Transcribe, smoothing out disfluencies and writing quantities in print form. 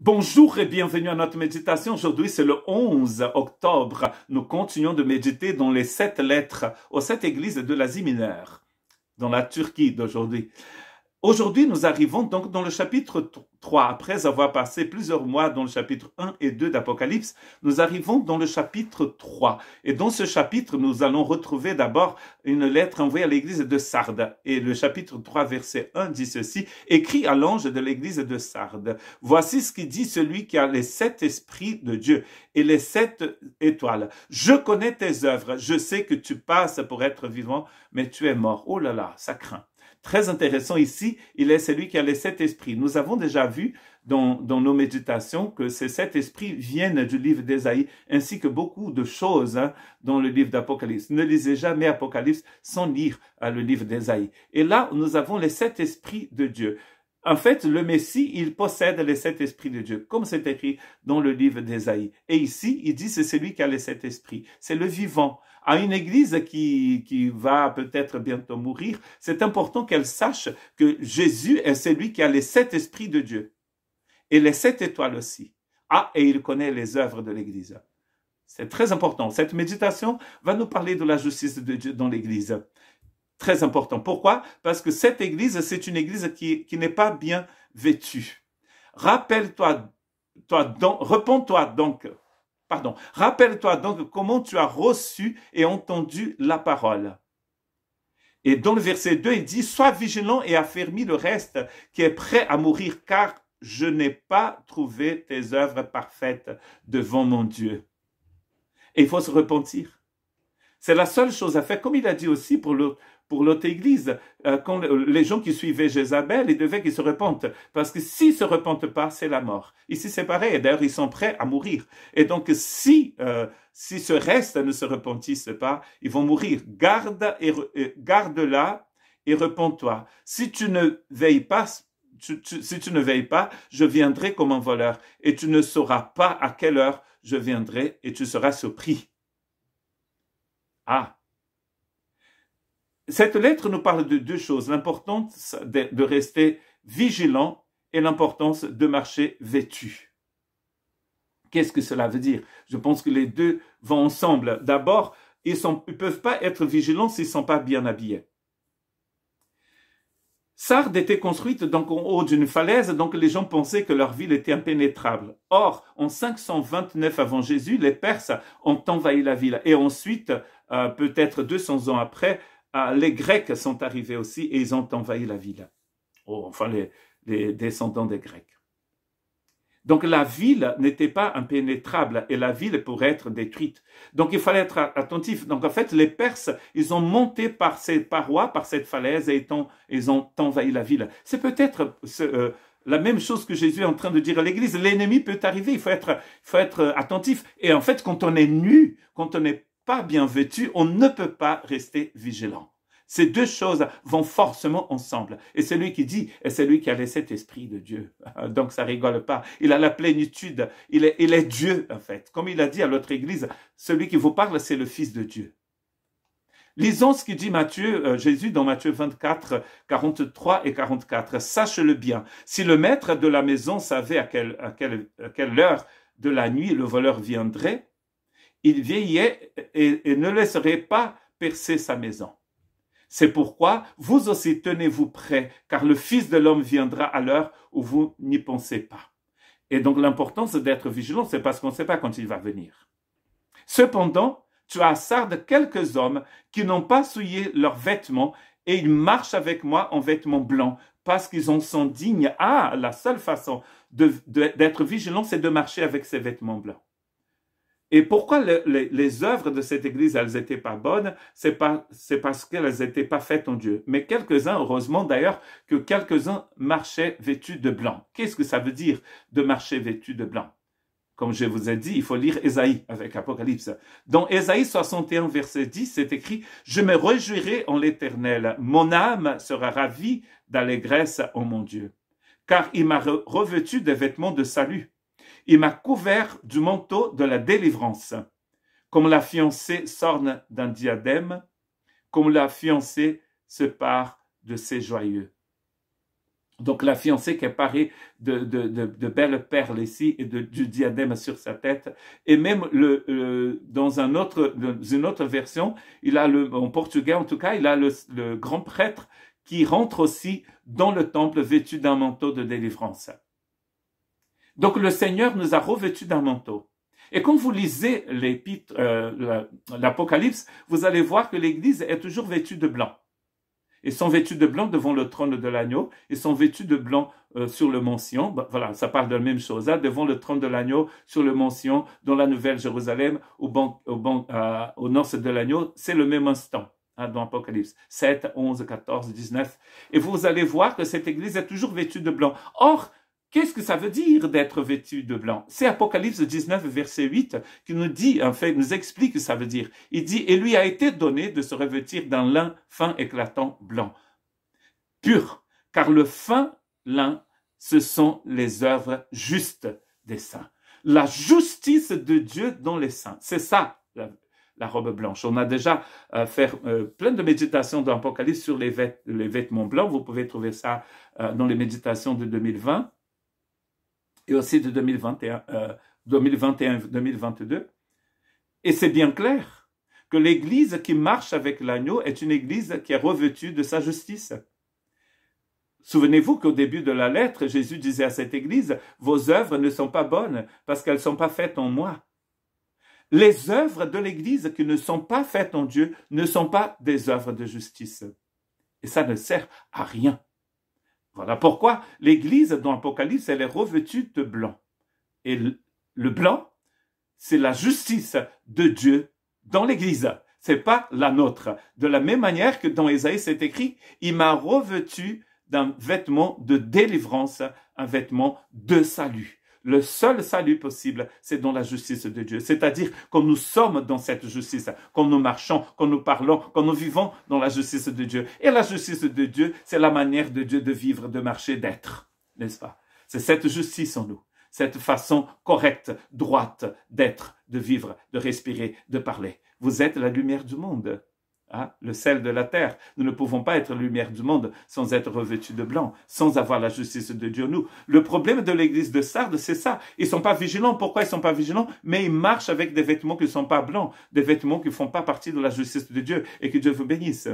Bonjour et bienvenue à notre méditation. Aujourd'hui, c'est le 11 octobre. Nous continuons de méditer dans les 7 lettres aux 7 églises de l'Asie mineure, dans la Turquie d'aujourd'hui. Aujourd'hui, nous arrivons donc dans le chapitre 3. Après avoir passé plusieurs mois dans le chapitre 1 et 2 d'Apocalypse, nous arrivons dans le chapitre 3. Et dans ce chapitre, nous allons retrouver d'abord une lettre envoyée à l'église de Sardes. Et le chapitre 3, verset 1 dit ceci, écrit à l'ange de l'église de Sardes. Voici ce qui dit celui qui a les 7 esprits de Dieu et les 7 étoiles. Je connais tes œuvres, je sais que tu passes pour être vivant, mais tu es mort. Oh là là, ça craint. Très intéressant ici, il est celui qui a les 7 esprits. Nous avons déjà vu dans nos méditations que ces 7 esprits viennent du livre d'Ésaïe, ainsi que beaucoup de choses dans le livre d'Apocalypse. Ne lisez jamais Apocalypse sans lire le livre d'Ésaïe. Et là, nous avons les 7 esprits de Dieu. En fait, le Messie, il possède les 7 esprits de Dieu, comme c'est écrit dans le livre d'Ésaïe. Et ici, il dit c'est celui qui a les 7 esprits. C'est le vivant. À une église qui va peut-être bientôt mourir, c'est important qu'elle sache que Jésus est celui qui a les 7 esprits de Dieu. Et les 7 étoiles aussi. Ah, et il connaît les œuvres de l'église. C'est très important. Cette méditation va nous parler de la justice de Dieu dans l'église. Très important. Pourquoi? Parce que cette église, c'est une église qui n'est pas bien vêtue. Rappelle-toi donc comment tu as reçu et entendu la parole. Et dans le verset 2, il dit, sois vigilant et affermis le reste qui est prêt à mourir, car je n'ai pas trouvé tes œuvres parfaites devant mon Dieu. Et il faut se repentir. C'est la seule chose à faire, comme il a dit aussi pour l'autre église, quand les gens qui suivaient Jézabel, ils devaient qu'ils se repentent. Parce que s'ils ne se repentent pas, c'est la mort. Ici, c'est pareil. D'ailleurs, ils sont prêts à mourir. Et donc, si ce reste ne se repentissent pas, ils vont mourir. Garde-la et repens-toi. Si tu ne veilles pas, je viendrai comme un voleur. Et tu ne sauras pas à quelle heure je viendrai et tu seras surpris. Ah! Cette lettre nous parle de deux choses, l'importance de rester vigilant et l'importance de marcher vêtu. Qu'est-ce que cela veut dire? Je pense que les deux vont ensemble. D'abord, ils ne peuvent pas être vigilants s'ils ne sont pas bien habillés. Sardes était construite donc en haut d'une falaise, donc les gens pensaient que leur ville était impénétrable. Or, en 529 avant Jésus, les Perses ont envahi la ville. Et ensuite, peut-être 200 ans après, les Grecs sont arrivés aussi et ils ont envahi la ville. Oh, enfin, les descendants des Grecs. Donc la ville n'était pas impénétrable et la ville pourrait être détruite. Donc il fallait être attentif. Donc en fait, les Perses, ils ont monté par ces parois, par cette falaise et ils ont envahi la ville. C'est peut-être la même chose que Jésus est en train de dire à l'église. L'ennemi peut arriver, il faut être attentif. Et en fait, quand on est nu, quand on n'est pas bien vêtu, on ne peut pas rester vigilant. Ces deux choses vont forcément ensemble. Et celui qui dit, est celui qui a les 7 esprits de Dieu. Donc ça rigole pas. Il a la plénitude. Il est Dieu, en fait. Comme il a dit à l'autre église, celui qui vous parle, c'est le Fils de Dieu. Lisons ce qu'il dit Jésus dans Matthieu 24, 43 et 44. Sache-le bien. Si le maître de la maison savait à quelle heure de la nuit le voleur viendrait, il veillait et ne laisserait pas percer sa maison. C'est pourquoi vous aussi tenez-vous prêts, car le Fils de l'homme viendra à l'heure où vous n'y pensez pas. Et donc l'importance d'être vigilant, c'est parce qu'on ne sait pas quand il va venir. Cependant, tu as à Sardes quelques hommes qui n'ont pas souillé leurs vêtements et ils marchent avec moi en vêtements blancs parce qu'ils en sont dignes. Ah, la seule façon d'être vigilant, c'est de marcher avec ces vêtements blancs. Et pourquoi les œuvres de cette église, elles n'étaient pas bonnes? C'est parce qu'elles n'étaient pas faites en Dieu. Mais quelques-uns, heureusement d'ailleurs, que quelques-uns marchaient vêtus de blanc. Qu'est-ce que ça veut dire de marcher vêtu de blanc? Comme je vous ai dit, il faut lire Ésaïe avec Apocalypse. Dans Ésaïe 61, verset 10, c'est écrit « Je me réjouirai en l'Éternel, mon âme sera ravie d'allégresse en mon Dieu, car il m'a revêtu des vêtements de salut. Il m'a couvert du manteau de la délivrance, comme la fiancée s'orne d'un diadème, comme la fiancée se pare de ses joyaux. » Donc la fiancée qui est parée de belles perles ici et du diadème sur sa tête. Et même dans une autre version, il a en portugais en tout cas, il a le grand prêtre qui rentre aussi dans le temple vêtu d'un manteau de délivrance. Donc le Seigneur nous a revêtus d'un manteau. Et quand vous lisez l'Apocalypse, vous allez voir que l'Église est toujours vêtue de blanc. Ils sont vêtus de blanc devant le trône de l'agneau. Ils sont vêtus de blanc sur le mont Sion. Ben, voilà, ça parle de la même chose. Hein, devant le trône de l'agneau, sur le mont Sion, dans la Nouvelle Jérusalem, au nord de l'agneau, c'est le même instant. Hein, dans Apocalypse 7, 11, 14, 19. Et vous allez voir que cette église est toujours vêtue de blanc. Or, qu'est-ce que ça veut dire d'être vêtu de blanc? C'est Apocalypse 19, verset 8, qui nous dit, en fait, nous explique ce que ça veut dire. Il dit, et lui a été donné de se revêtir d'un lin fin éclatant blanc, pur, car le fin lin, ce sont les œuvres justes des saints. La justice de Dieu dans les saints. C'est ça, la robe blanche. On a déjà fait plein de méditations dans l'Apocalypse sur les vêtements blancs. Vous pouvez trouver ça dans les méditations de 2020. Et aussi de 2021-2022. Et c'est bien clair que l'Église qui marche avec l'agneau est une Église qui est revêtue de sa justice. Souvenez-vous qu'au début de la lettre, Jésus disait à cette Église, « Vos œuvres ne sont pas bonnes parce qu'elles ne sont pas faites en moi. » Les œuvres de l'Église qui ne sont pas faites en Dieu ne sont pas des œuvres de justice. Et ça ne sert à rien. Voilà pourquoi l'Église dans l'Apocalypse, elle est revêtue de blanc. Et le blanc, c'est la justice de Dieu dans l'Église. C'est pas la nôtre. De la même manière que dans Ésaïe, c'est écrit, il m'a revêtu d'un vêtement de délivrance, un vêtement de salut. Le seul salut possible, c'est dans la justice de Dieu. C'est-à-dire quand nous sommes dans cette justice, quand nous marchons, quand nous parlons, quand nous vivons dans la justice de Dieu. Et la justice de Dieu, c'est la manière de Dieu de vivre, de marcher, d'être, n'est-ce pas? C'est cette justice en nous, cette façon correcte, droite d'être, de vivre, de respirer, de parler. Vous êtes la lumière du monde. Hein, le sel de la terre. Nous ne pouvons pas être lumière du monde sans être revêtus de blanc, sans avoir la justice de Dieu. Nous, le problème de l'église de Sardes, c'est ça. Ils sont pas vigilants. Pourquoi ils sont pas vigilants? Mais ils marchent avec des vêtements qui ne sont pas blancs, des vêtements qui ne font pas partie de la justice de Dieu et que Dieu vous bénisse.